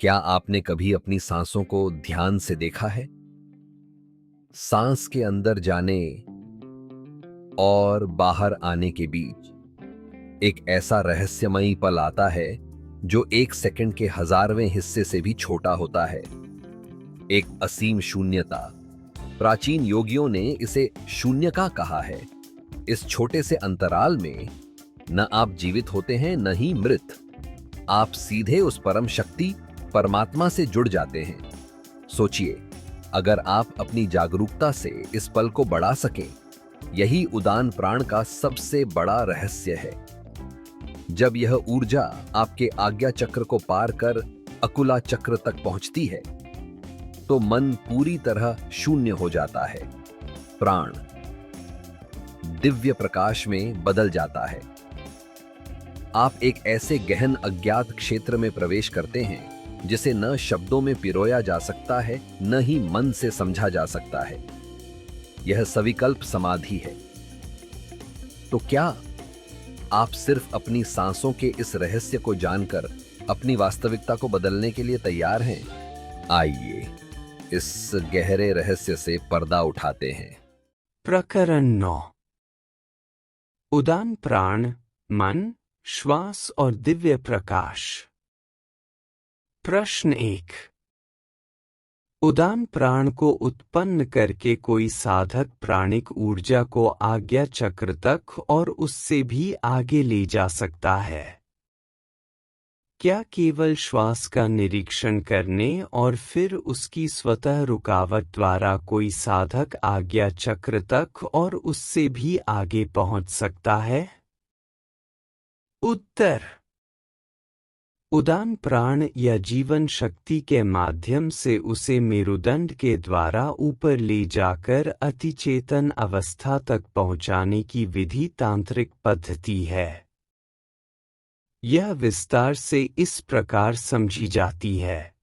क्या आपने कभी अपनी सांसों को ध्यान से देखा है? सांस के अंदर जाने और बाहर आने के बीच एक ऐसा रहस्यमयी पल आता है जो एक सेकंड के हजारवें हिस्से से भी छोटा होता है। एक असीम शून्यता। प्राचीन योगियों ने इसे शून्यका कहा है। इस छोटे से अंतराल में न आप जीवित होते हैं न ही मृत। आप सीधे उस परम शक्ति परमात्मा से जुड़ जाते हैं। सोचिए, अगर आप अपनी जागरूकता से इस पल को बढ़ा सकें, यही उदान प्राण का सबसे बड़ा रहस्य है। जब यह ऊर्जा आपके आज्ञा चक्र को पार कर अकुला चक्र तक पहुंचती है, तो मन पूरी तरह शून्य हो जाता है। प्राण दिव्य प्रकाश में बदल जाता है। आप एक ऐसे गहन अज्ञात क्षेत्र में प्रवेश करते हैं जिसे न शब्दों में पिरोया जा सकता है, न ही मन से समझा जा सकता है। यह सविकल्प समाधि है। तो क्या आप सिर्फ अपनी सांसों के इस रहस्य को जानकर अपनी वास्तविकता को बदलने के लिए तैयार हैं? आइए इस गहरे रहस्य से पर्दा उठाते हैं। प्रकरण 9। उदान प्राण, मन, श्वास और दिव्य प्रकाश। प्रश्न 1। उदान प्राण को उत्पन्न करके कोई साधक प्राणिक ऊर्जा को आज्ञा चक्र तक और उससे भी आगे ले जा सकता है। क्या केवल श्वास का निरीक्षण करने और फिर उसकी स्वतः रुकावट द्वारा कोई साधक आज्ञा चक्र तक और उससे भी आगे पहुंच सकता है? उत्तर: उदान प्राण या जीवन शक्ति के माध्यम से उसे मेरुदंड के द्वारा ऊपर ले जाकर अतिचेतन अवस्था तक पहुंचाने की विधि तांत्रिक पद्धति है। यह विस्तार से इस प्रकार समझी जाती है।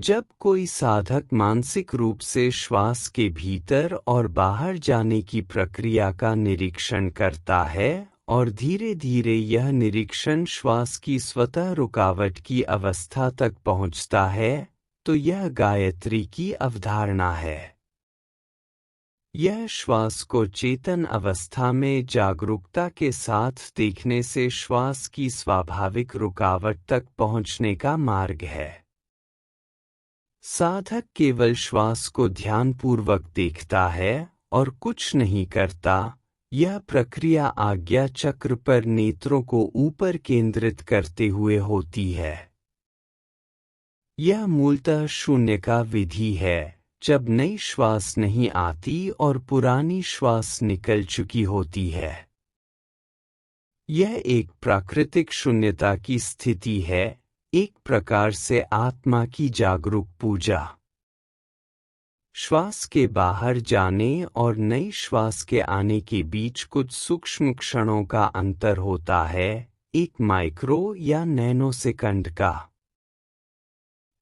जब कोई साधक मानसिक रूप से श्वास के भीतर और बाहर जाने की प्रक्रिया का निरीक्षण करता है और धीरे धीरे यह निरीक्षण श्वास की स्वतः रुकावट की अवस्था तक पहुंचता है, तो यह गायत्री की अवधारणा है। यह श्वास को चेतन अवस्था में जागरूकता के साथ देखने से श्वास की स्वाभाविक रुकावट तक पहुंचने का मार्ग है। साधक केवल श्वास को ध्यानपूर्वक देखता है और कुछ नहीं करता। यह प्रक्रिया आज्ञा चक्र पर नेत्रों को ऊपर केंद्रित करते हुए होती है। यह मूलतः शून्य का विधि है, जब नई श्वास नहीं आती और पुरानी श्वास निकल चुकी होती है। यह एक प्राकृतिक शून्यता की स्थिति है, एक प्रकार से आत्मा की जागरूक पूजा। श्वास के बाहर जाने और नई श्वास के आने के बीच कुछ सूक्ष्म क्षणों का अंतर होता है, एक माइक्रो या नैनो सेकंड का।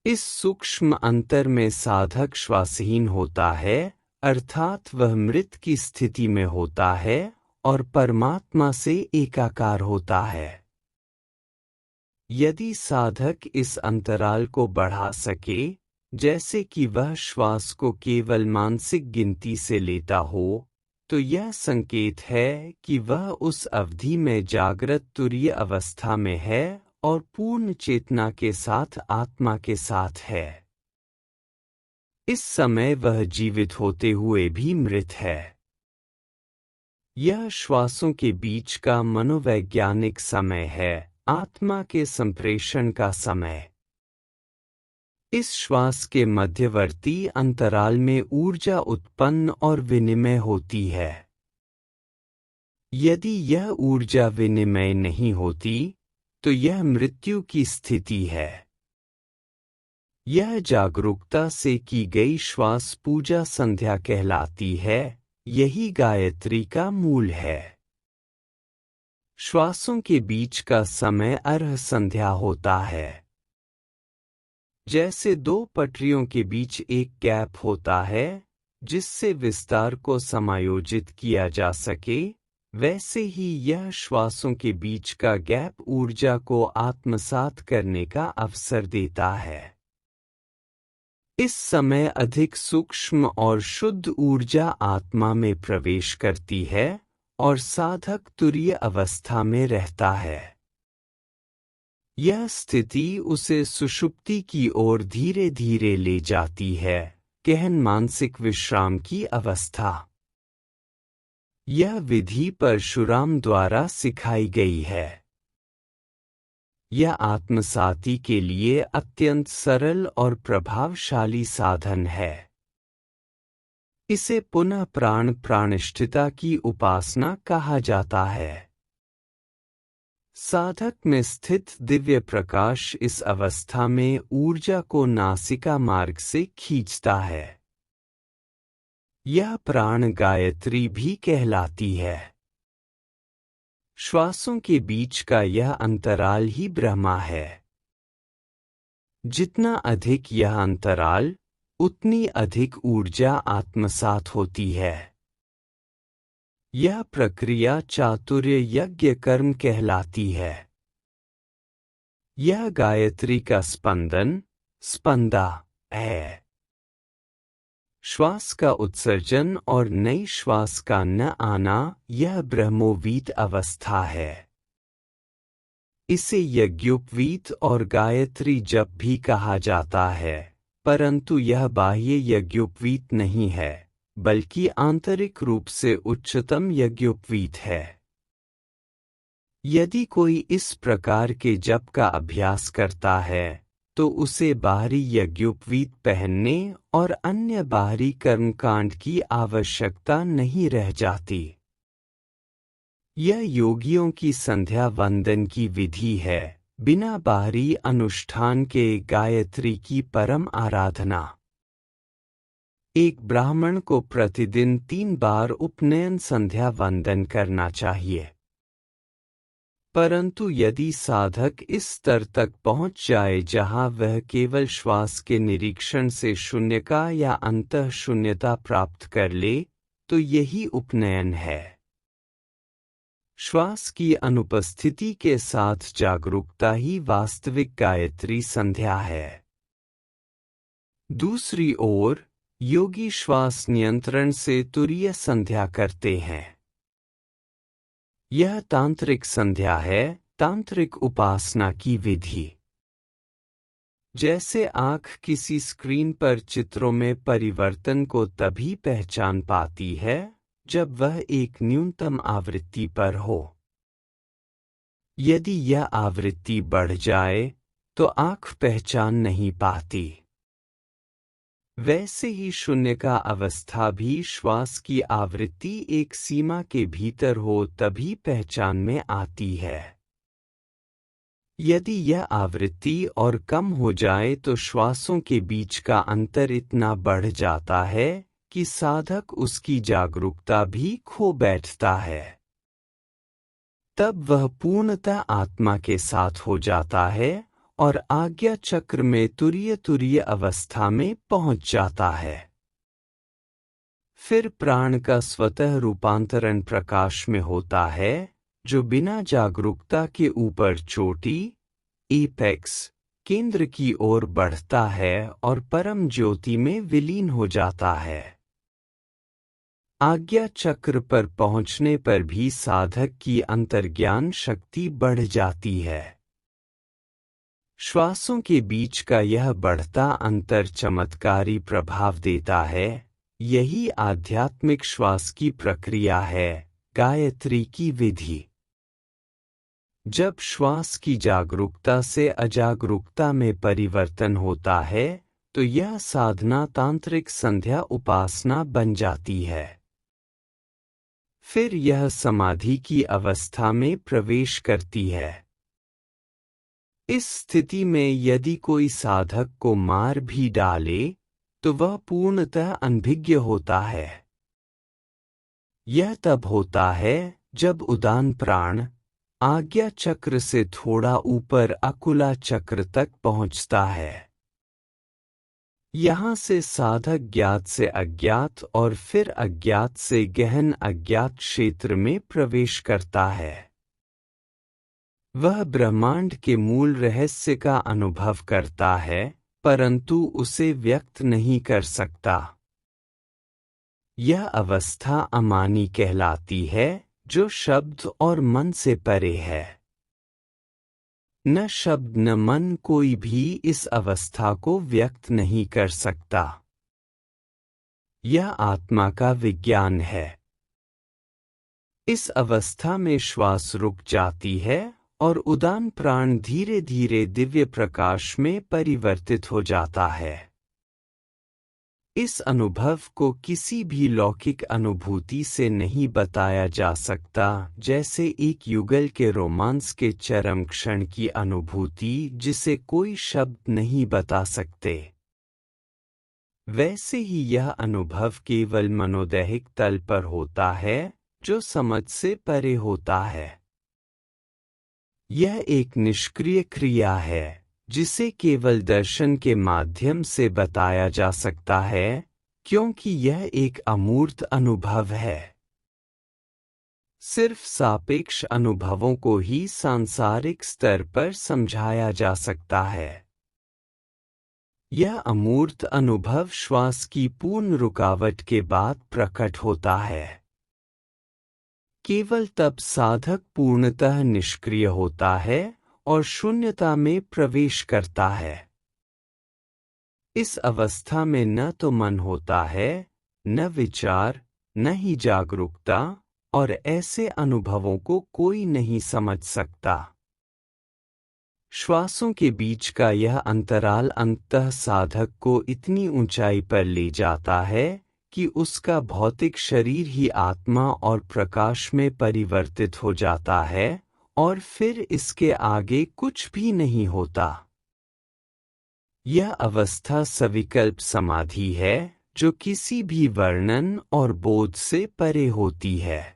इस सूक्ष्म अंतर में साधक श्वासहीन होता है, अर्थात वह मृत की स्थिति में होता है और परमात्मा से एकाकार होता है। यदि साधक इस अंतराल को बढ़ा सके, जैसे कि वह श्वास को केवल मानसिक गिनती से लेता हो, तो यह संकेत है कि वह उस अवधि में जागृत तुरीय अवस्था में है और पूर्ण चेतना के साथ आत्मा के साथ है। इस समय वह जीवित होते हुए भी मृत है। यह श्वासों के बीच का मनोवैज्ञानिक समय है, आत्मा के संप्रेषण का समय। इस श्वास के मध्यवर्ती अंतराल में ऊर्जा उत्पन्न और विनिमय होती है। यदि यह ऊर्जा विनिमय नहीं होती, तो यह मृत्यु की स्थिति है। यह जागरूकता से की गई श्वास पूजा संध्या कहलाती है। यही गायत्री का मूल है। श्वासों के बीच का समय अर्घ संध्या होता है। जैसे दो पटरियों के बीच एक गैप होता है, जिससे विस्तार को समायोजित किया जा सके, वैसे ही यह श्वासों के बीच का गैप ऊर्जा को आत्मसात करने का अवसर देता है। इस समय अधिक सूक्ष्म और शुद्ध ऊर्जा आत्मा में प्रवेश करती है और साधक तुरीय अवस्था में रहता है। यह स्थिति उसे सुषुप्ति की ओर धीरे धीरे ले जाती है, गहन मानसिक विश्राम की अवस्था। यह विधि परशुराम द्वारा सिखाई गई है। यह आत्मसाती के लिए अत्यंत सरल और प्रभावशाली साधन है। इसे पुनः प्राणिष्ठता की उपासना कहा जाता है। साधक में स्थित दिव्य प्रकाश इस अवस्था में ऊर्जा को नासिका मार्ग से खींचता है। यह प्राण गायत्री भी कहलाती है। श्वासों के बीच का यह अंतराल ही ब्रह्मा है। जितना अधिक यह अंतराल, उतनी अधिक ऊर्जा आत्मसात होती है। यह प्रक्रिया चातुर्य यज्ञ कर्म कहलाती है। यह गायत्री का स्पंदन, स्पंदा है। श्वास का उत्सर्जन और नई श्वास का न आना, यह ब्रह्मोवीत अवस्था है। इसे यज्ञोपवीत और गायत्री जप भी कहा जाता है, परंतु यह बाह्य यज्ञोपवीत नहीं है, बल्कि आंतरिक रूप से उच्चतम यज्ञोपवीत है। यदि कोई इस प्रकार के जप का अभ्यास करता है, तो उसे बाहरी यज्ञोपवीत पहनने और अन्य बाहरी कर्मकांड की आवश्यकता नहीं रह जाती। यह योगियों की संध्या वंदन की विधि है, बिना बाहरी अनुष्ठान के गायत्री की परम आराधना। एक ब्राह्मण को प्रतिदिन 3 बार उपनयन संध्या वंदन करना चाहिए। परंतु यदि साधक इस स्तर तक पहुंच जाए जहां वह केवल श्वास के निरीक्षण से शून्यता या अंतः शून्यता प्राप्त कर ले, तो यही उपनयन है। श्वास की अनुपस्थिति के साथ जागरूकता ही वास्तविक गायत्री संध्या है। दूसरी ओर, योगी श्वास नियंत्रण से तुरीय संध्या करते हैं। यह तांत्रिक संध्या है, तांत्रिक उपासना की विधि। जैसे आँख किसी स्क्रीन पर चित्रों में परिवर्तन को तभी पहचान पाती है जब वह एक न्यूनतम आवृत्ति पर हो। यदि यह आवृत्ति बढ़ जाए तो आँख पहचान नहीं पाती। वैसे ही शून्य का अवस्था भी श्वास की आवृत्ति एक सीमा के भीतर हो तभी पहचान में आती है। यदि यह आवृत्ति और कम हो जाए तो श्वासों के बीच का अंतर इतना बढ़ जाता है कि साधक उसकी जागरूकता भी खो बैठता है। तब वह पूर्णतः आत्मा के साथ हो जाता है और आज्ञा चक्र में तुरीय अवस्था में पहुंच जाता है। फिर प्राण का स्वतः रूपांतरण प्रकाश में होता है, जो बिना जागरूकता के ऊपर चोटी, एपेक्स, केंद्र की ओर बढ़ता है और परम ज्योति में विलीन हो जाता है। आज्ञा चक्र पर पहुंचने पर भी साधक की अंतर्ज्ञान शक्ति बढ़ जाती है। श्वासों के बीच का यह बढ़ता अंतर चमत्कारी प्रभाव देता है। यही आध्यात्मिक श्वास की प्रक्रिया है, गायत्री की विधि। जब श्वास की जागरूकता से अजागरूकता में परिवर्तन होता है, तो यह साधना तांत्रिक संध्या उपासना बन जाती है। फिर यह समाधि की अवस्था में प्रवेश करती है। इस स्थिति में यदि कोई साधक को मार भी डाले, तो वह पूर्णतः अनभिज्ञ होता है। यह तब होता है जब उदान प्राण आज्ञा चक्र से थोड़ा ऊपर अकुला चक्र तक पहुंचता है। यहाँ से साधक ज्ञात से अज्ञात और फिर अज्ञात से गहन अज्ञात क्षेत्र में प्रवेश करता है। वह ब्रह्मांड के मूल रहस्य का अनुभव करता है, परंतु उसे व्यक्त नहीं कर सकता। यह अवस्था अमानी कहलाती है, जो शब्द और मन से परे है। न शब्द न मन कोई भी इस अवस्था को व्यक्त नहीं कर सकता। यह आत्मा का विज्ञान है। इस अवस्था में श्वास रुक जाती है और उदान प्राण धीरे धीरे दिव्य प्रकाश में परिवर्तित हो जाता है। इस अनुभव को किसी भी लौकिक अनुभूति से नहीं बताया जा सकता, जैसे एक युगल के रोमांस के चरम क्षण की अनुभूति जिसे कोई शब्द नहीं बता सकते। वैसे ही यह अनुभव केवल मनोदैहिक तल पर होता है, जो समझ से परे होता है। यह एक निष्क्रिय क्रिया है, जिसे केवल दर्शन के माध्यम से बताया जा सकता है, क्योंकि यह एक अमूर्त अनुभव है। सिर्फ सापेक्ष अनुभवों को ही सांसारिक स्तर पर समझाया जा सकता है। यह अमूर्त अनुभव श्वास की पूर्ण रुकावट के बाद प्रकट होता है। केवल तब साधक पूर्णतः निष्क्रिय होता है और शून्यता में प्रवेश करता है। इस अवस्था में न तो मन होता है, न विचार, न ही जागरूकता, और ऐसे अनुभवों को कोई नहीं समझ सकता। श्वासों के बीच का यह अंतराल अंततः साधक को इतनी ऊंचाई पर ले जाता है कि उसका भौतिक शरीर ही आत्मा और प्रकाश में परिवर्तित हो जाता है, और फिर इसके आगे कुछ भी नहीं होता। यह अवस्था सविकल्प समाधि है, जो किसी भी वर्णन और बोध से परे होती है।